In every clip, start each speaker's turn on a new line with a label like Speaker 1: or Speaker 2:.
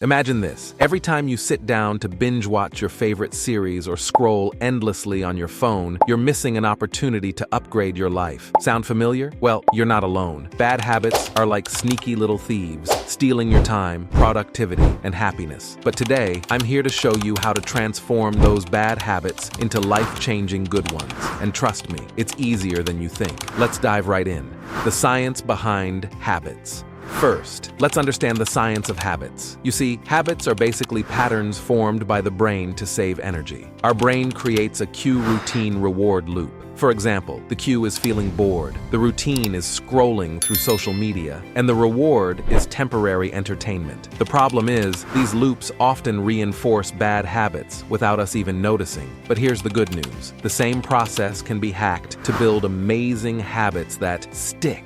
Speaker 1: Imagine this. Every time you sit down to binge watch your favorite series or scroll endlessly on your phone, you're missing an opportunity to upgrade your life. Sound familiar? Well, you're not alone. Bad habits are like sneaky little thieves, stealing your time, productivity, and happiness. But today, I'm here to show you how to transform those bad habits into life-changing good ones. And trust me, it's easier than you think. Let's dive right in. The science behind habits. First, let's understand the science of habits. You see, habits are basically patterns formed by the brain to save energy. Our brain creates a cue routine reward loop. For example, the cue is feeling bored, the routine is scrolling through social media, and the reward is temporary entertainment. The problem is, these loops often reinforce bad habits without us even noticing. But here's the good news. The same process can be hacked to build amazing habits that stick.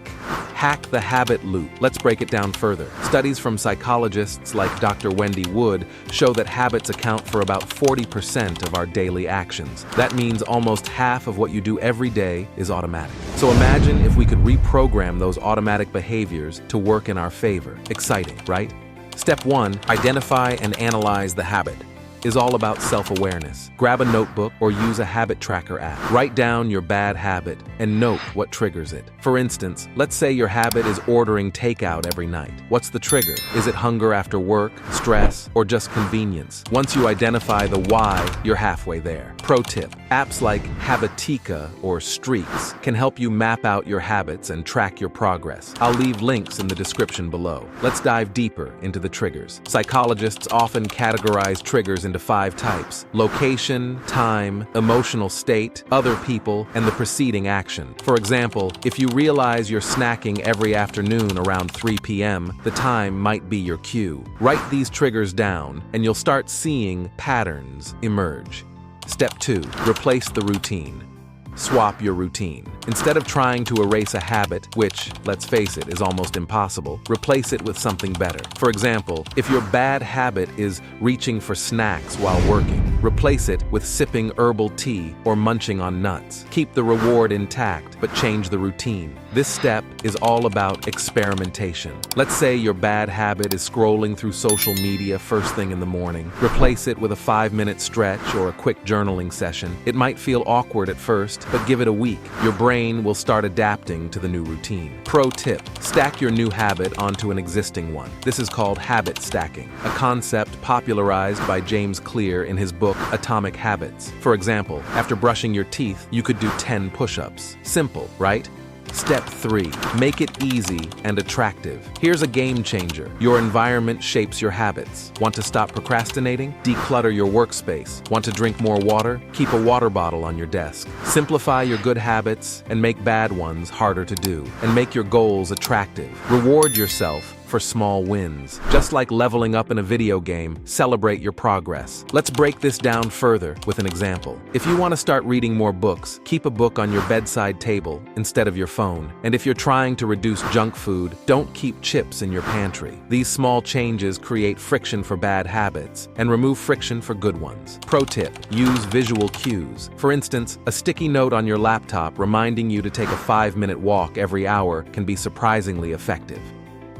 Speaker 1: Hack the habit loop. Let's break it down further. Studies from psychologists like Dr. Wendy Wood show that habits account for about 40% of our daily actions. That means almost half of what you do every day is automatic. So imagine if we could reprogram those automatic behaviors to work in our favor. Exciting, right? Step 1, identify and analyze the habit. Is all about self-awareness. Grab a notebook or use a habit tracker app. Write down your bad habit and note what triggers it. For instance, let's say your habit is ordering takeout every night. What's the trigger? Is it hunger after work, stress, or just convenience? Once you identify the why, you're halfway there. Pro tip, apps like Habitica or Streaks can help you map out your habits and track your progress. I'll leave links in the description below. Let's dive deeper into the triggers. Psychologists often categorize triggers into 5 types: location, time, emotional state, other people, and the preceding action. For example, if you realize you're snacking every afternoon around 3 p.m., the time might be your cue. Write these triggers down, and you'll start seeing patterns emerge. Step 2, replace the routine. Swap your routine. Instead of trying to erase a habit, which, let's face it, is almost impossible, replace it with something better. For example, if your bad habit is reaching for snacks while working, replace it with sipping herbal tea or munching on nuts. Keep the reward intact, but change the routine. This step is all about experimentation. Let's say your bad habit is scrolling through social media first thing in the morning. Replace it with a 5-minute stretch or a quick journaling session. It might feel awkward at first, but give it a week. Your brain will start adapting to the new routine. Pro tip, stack your new habit onto an existing one. This is called habit stacking, a concept popularized by James Clear in his book Atomic Habits. For example, after brushing your teeth, you could do 10 push-ups. Simple, right? Step 3, make it easy and attractive. Here's a game changer. Your environment shapes your habits. Want to stop procrastinating? Declutter your workspace. Want to drink more water? Keep a water bottle on your desk. Simplify your good habits and make bad ones harder to do. And make your goals attractive. Reward yourself for small wins. Just like leveling up in a video game, celebrate your progress. Let's break this down further with an example. If you want to start reading more books, keep a book on your bedside table instead of your phone. And if you're trying to reduce junk food, don't keep chips in your pantry. These small changes create friction for bad habits and remove friction for good ones. Pro tip, use visual cues. For instance, a sticky note on your laptop reminding you to take a 5-minute walk every hour can be surprisingly effective.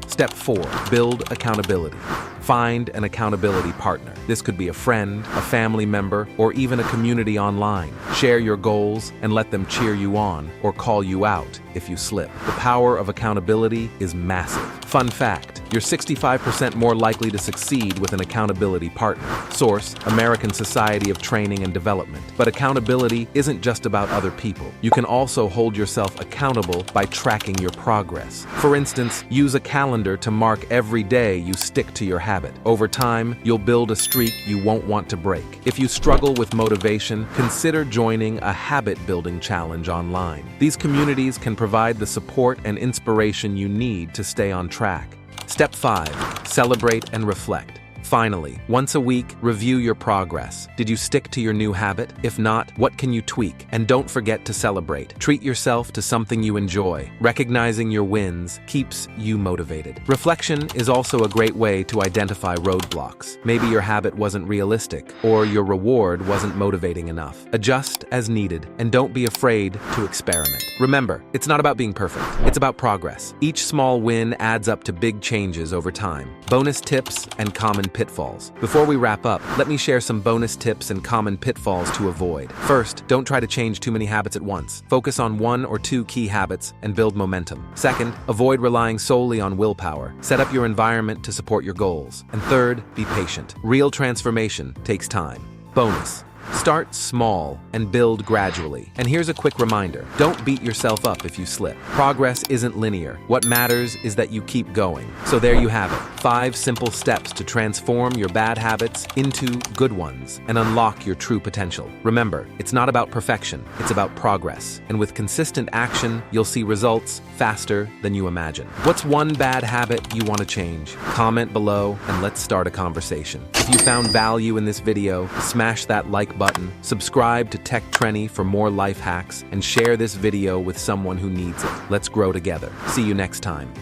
Speaker 1: Step 4, build accountability. Find an accountability partner. This could be a friend, a family member, or even a community online. Share your goals and let them cheer you on or call you out if you slip. The power of accountability is massive. Fun fact, you're 65% more likely to succeed with an accountability partner. Source, American Society of Training and Development. But accountability isn't just about other people. You can also hold yourself accountable by tracking your progress. For instance, use a calendar to mark every day you stick to your habit. Over time, you'll build a streak you won't want to break. If you struggle with motivation, consider joining a habit-building challenge online. These communities can provide the support and inspiration you need to stay on track. Step 5, celebrate and reflect. Finally, once a week, review your progress. Did you stick to your new habit? If not, what can you tweak? And don't forget to celebrate. Treat yourself to something you enjoy. Recognizing your wins keeps you motivated. Reflection is also a great way to identify roadblocks. Maybe your habit wasn't realistic, or your reward wasn't motivating enough. Adjust as needed, and don't be afraid to experiment. Remember, it's not about being perfect. It's about progress. Each small win adds up to big changes over time. Bonus tips and common pitfalls. Before we wrap up, let me share some bonus tips and common pitfalls to avoid. First, don't try to change too many habits at once. Focus on 1 or 2 key habits and build momentum. Second, avoid relying solely on willpower. Set up your environment to support your goals. And third, be patient. Real transformation takes time. Bonus: start small and build gradually. And here's a quick reminder: don't beat yourself up if you slip. Progress isn't linear. What matters is that you keep going. So there you have it. 5 simple steps to transform your bad habits into good ones and unlock your true potential. Remember, it's not about perfection, it's about progress. And with consistent action, you'll see results faster than you imagine. What's one bad habit you want to change? Comment below and let's start a conversation. If you found value in this video, smash that like button, subscribe to Treny for more life hacks, and share this video with someone who needs it. Let's grow together. See you next time.